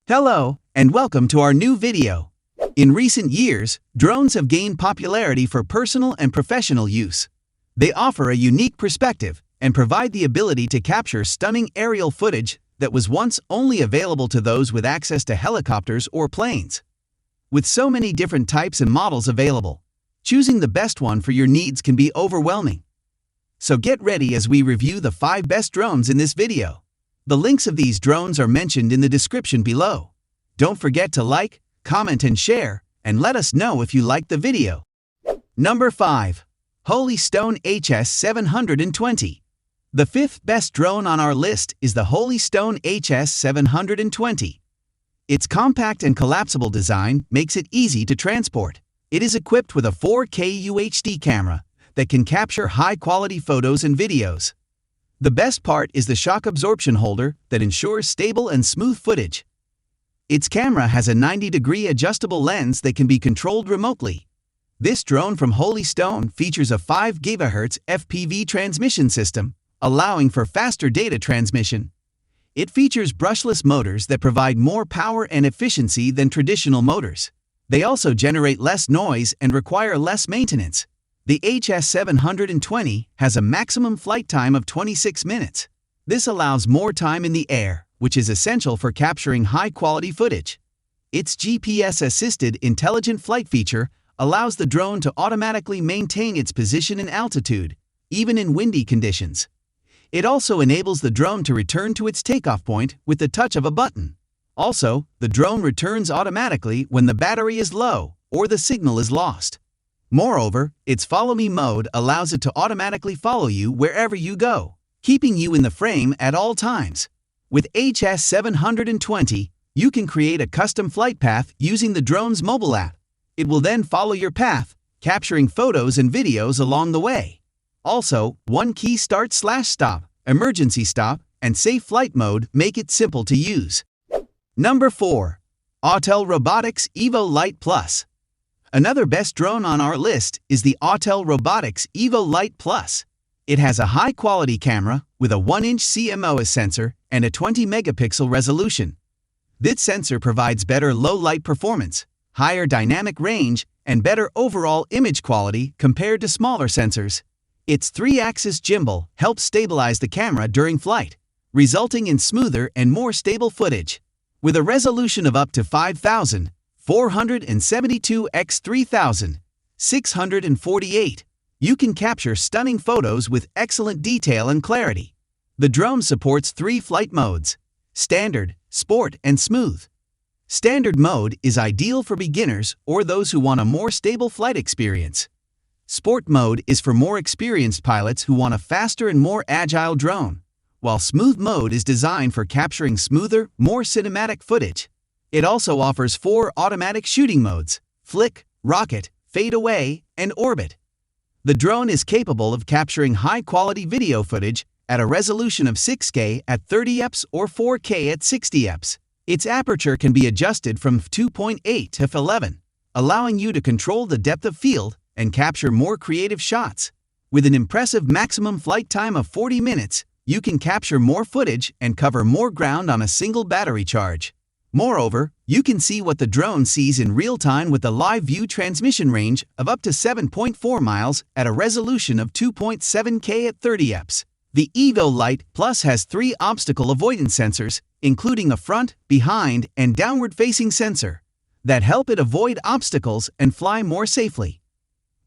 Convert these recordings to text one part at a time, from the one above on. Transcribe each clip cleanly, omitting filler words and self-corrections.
Hello, and welcome to our new video. In recent years, drones have gained popularity for personal and professional use. They offer a unique perspective and provide the ability to capture stunning aerial footage that was once only available to those with access to helicopters or planes. With so many different types and models available, choosing the best one for your needs can be overwhelming. So get ready as we review the 5 best drones in this video. The links of these drones are mentioned in the description below. Don't forget to like, comment and share, and let us know if you liked the video. Number 5. Holy Stone HS720. The 5th best drone on our list is the Holy Stone HS720. Its compact and collapsible design makes it easy to transport. It is equipped with a 4K UHD camera that can capture high-quality photos and videos. The best part is the shock absorption holder that ensures stable and smooth footage. Its camera has a 90-degree adjustable lens that can be controlled remotely. This drone from Holy Stone features a 5 GHz FPV transmission system, allowing for faster data transmission. It features brushless motors that provide more power and efficiency than traditional motors. They also generate less noise and require less maintenance. The HS720 has a maximum flight time of 26 minutes. This allows more time in the air, which is essential for capturing high-quality footage. Its GPS-assisted intelligent flight feature allows the drone to automatically maintain its position and altitude, even in windy conditions. It also enables the drone to return to its takeoff point with the touch of a button. Also, the drone returns automatically when the battery is low or the signal is lost. Moreover, its Follow Me mode allows it to automatically follow you wherever you go, keeping you in the frame at all times. With HS720, you can create a custom flight path using the drone's mobile app. It will then follow your path, capturing photos and videos along the way. Also, one key start/stop, emergency stop, and safe flight mode make it simple to use. Number 4. Autel Robotics Evo Lite Plus. Another best drone on our list is the Autel Robotics Evo Lite Plus. It has a high-quality camera with a 1-inch CMOS sensor and a 20-megapixel resolution. This sensor provides better low-light performance, higher dynamic range, and better overall image quality compared to smaller sensors. Its 3-axis gimbal helps stabilize the camera during flight, resulting in smoother and more stable footage. With a resolution of up to 5,472 x 3,648, you can capture stunning photos with excellent detail and clarity. The drone supports 3 flight modes: Standard, Sport, and Smooth. Standard mode is ideal for beginners or those who want a more stable flight experience. Sport mode is for more experienced pilots who want a faster and more agile drone, while Smooth mode is designed for capturing smoother, more cinematic footage. It also offers 4 automatic shooting modes: Flick, Rocket, Fade Away, and Orbit. The drone is capable of capturing high-quality video footage at a resolution of 6K at 30 fps or 4K at 60 fps. Its aperture can be adjusted from f2.8 to f11, allowing you to control the depth of field and capture more creative shots. With an impressive maximum flight time of 40 minutes, you can capture more footage and cover more ground on a single battery charge. Moreover, you can see what the drone sees in real time with a live view transmission range of up to 7.4 miles at a resolution of 2.7K at 30 fps. The Evo Lite Plus has 3 obstacle avoidance sensors, including a front, behind, and downward-facing sensor, that help it avoid obstacles and fly more safely.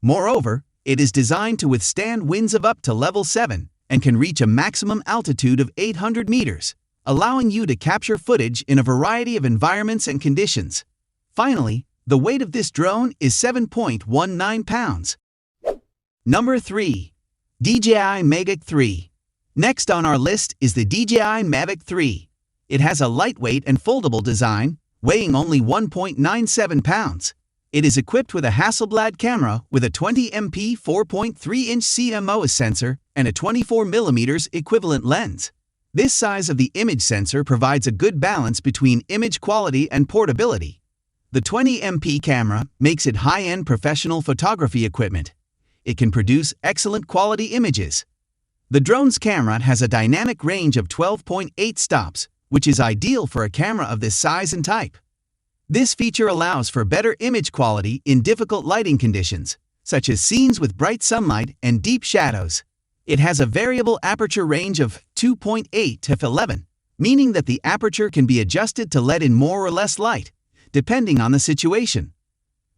Moreover, it is designed to withstand winds of up to level 7 and can reach a maximum altitude of 800 meters, allowing you to capture footage in a variety of environments and conditions. Finally, the weight of this drone is 7.19 pounds. Number 3. DJI Mavic 3. Next on our list is the DJI Mavic 3. It has a lightweight and foldable design, weighing only 1.97 pounds. It is equipped with a Hasselblad camera with a 20MP 4.3-inch CMOS sensor and a 24mm equivalent lens. This size of the image sensor provides a good balance between image quality and portability. The 20MP camera makes it high-end professional photography equipment. It can produce excellent quality images. The drone's camera has a dynamic range of 12.8 stops, which is ideal for a camera of this size and type. This feature allows for better image quality in difficult lighting conditions, such as scenes with bright sunlight and deep shadows. It has a variable aperture range of 2.8 to f11, meaning that the aperture can be adjusted to let in more or less light, depending on the situation.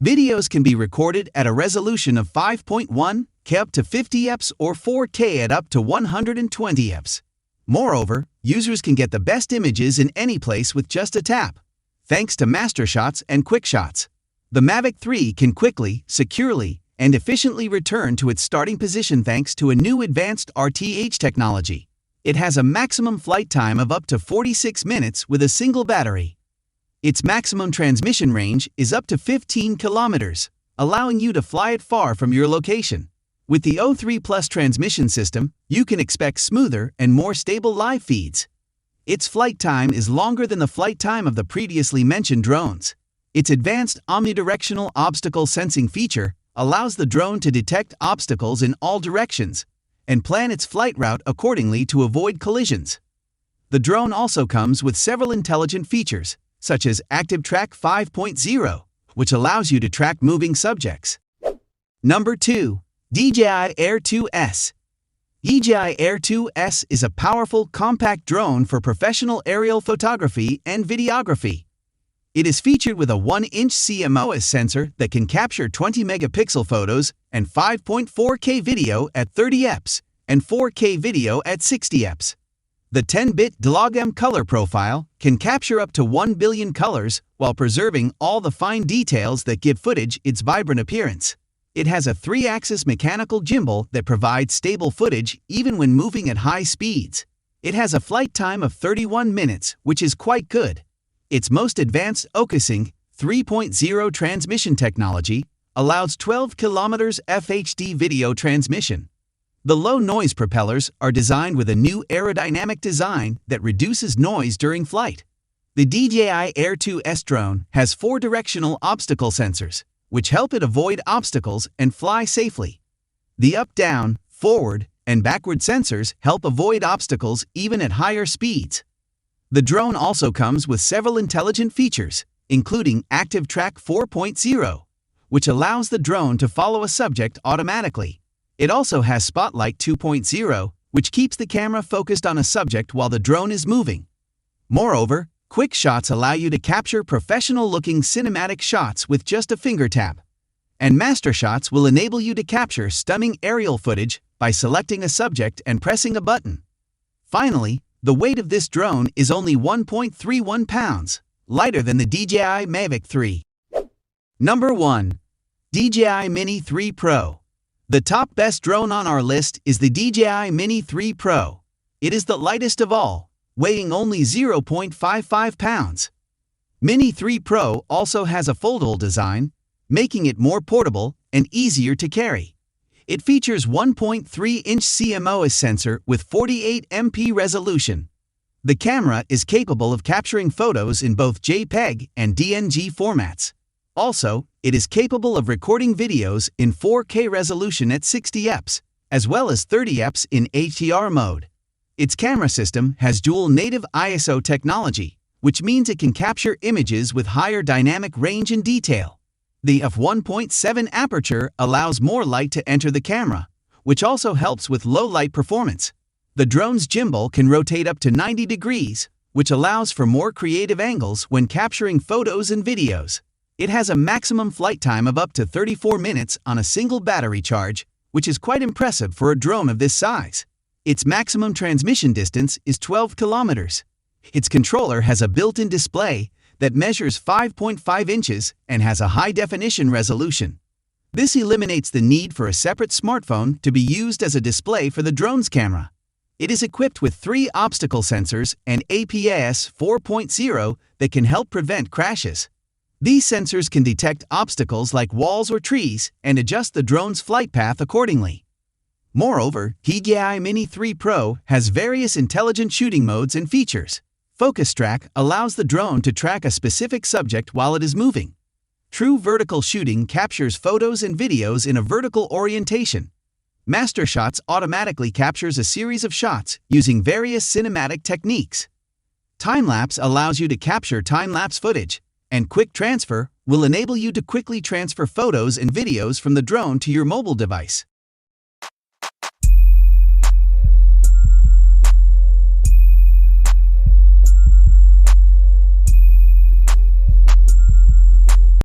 Videos can be recorded at a resolution of 5.1K up to 50 fps or 4K at up to 120 fps. Moreover, users can get the best images in any place with just a tap, thanks to Master Shots and Quick Shots. The Mavic 3 can quickly, securely, and efficiently return to its starting position thanks to a new advanced RTH technology. It has a maximum flight time of up to 46 minutes with a single battery. Its maximum transmission range is up to 15 kilometers, allowing you to fly it far from your location. With the O3 Plus transmission system, you can expect smoother and more stable live feeds. Its flight time is longer than the flight time of the previously mentioned drones. Its advanced omnidirectional obstacle sensing feature allows the drone to detect obstacles in all directions and plan its flight route accordingly to avoid collisions. The drone also comes with several intelligent features, such as Active Track 5.0, which allows you to track moving subjects. Number 2. DJI Air 2S. DJI Air 2S is a powerful, compact drone for professional aerial photography and videography. It is featured with a 1-inch CMOS sensor that can capture 20-megapixel photos and 5.4K video at 30 fps and 4K video at 60 fps. The 10-bit DLOGM color profile can capture up to 1 billion colors while preserving all the fine details that give footage its vibrant appearance. It has a 3-axis mechanical gimbal that provides stable footage even when moving at high speeds. It has a flight time of 31 minutes, which is quite good. Its most advanced OcuSync 3.0 transmission technology allows 12 km FHD video transmission. The low-noise propellers are designed with a new aerodynamic design that reduces noise during flight. The DJI Air 2S drone has 4 directional obstacle sensors, which help it avoid obstacles and fly safely. The up, down, forward, and backward sensors help avoid obstacles even at higher speeds. The drone also comes with several intelligent features, including Active Track 4.0, which allows the drone to follow a subject automatically. It also has Spotlight 2.0, which keeps the camera focused on a subject while the drone is moving. Moreover, Quick Shots allow you to capture professional-looking cinematic shots with just a finger tap. And Master Shots will enable you to capture stunning aerial footage by selecting a subject and pressing a button. Finally, the weight of this drone is only 1.31 pounds, lighter than the DJI Mavic 3. Number 1. DJI Mini 3 Pro. The top best drone on our list is the DJI Mini 3 Pro. It is the lightest of all, weighing only 0.55 pounds. Mini 3 Pro also has a foldable design, making it more portable and easier to carry. It features 1.3-inch CMOS sensor with 48 MP resolution. The camera is capable of capturing photos in both JPEG and DNG formats. Also, it is capable of recording videos in 4K resolution at 60 fps, as well as 30 fps in HDR mode. Its camera system has dual native ISO technology, which means it can capture images with higher dynamic range and detail. The f1.7 aperture allows more light to enter the camera, which also helps with low light performance. The drone's gimbal can rotate up to 90 degrees, which allows for more creative angles when capturing photos and videos. It has a maximum flight time of up to 34 minutes on a single battery charge, which is quite impressive for a drone of this size. Its maximum transmission distance is 12 kilometers. Its controller has a built-in display that measures 5.5 inches and has a high-definition resolution. This eliminates the need for a separate smartphone to be used as a display for the drone's camera. It is equipped with 3 obstacle sensors and APS 4.0 that can help prevent crashes. These sensors can detect obstacles like walls or trees and adjust the drone's flight path accordingly. Moreover, DJI Mini 3 Pro has various intelligent shooting modes and features. Focus Track allows the drone to track a specific subject while it is moving. True Vertical Shooting captures photos and videos in a vertical orientation. Master Shots automatically captures a series of shots using various cinematic techniques. Time-lapse allows you to capture time-lapse footage, and quick transfer will enable you to quickly transfer photos and videos from the drone to your mobile device.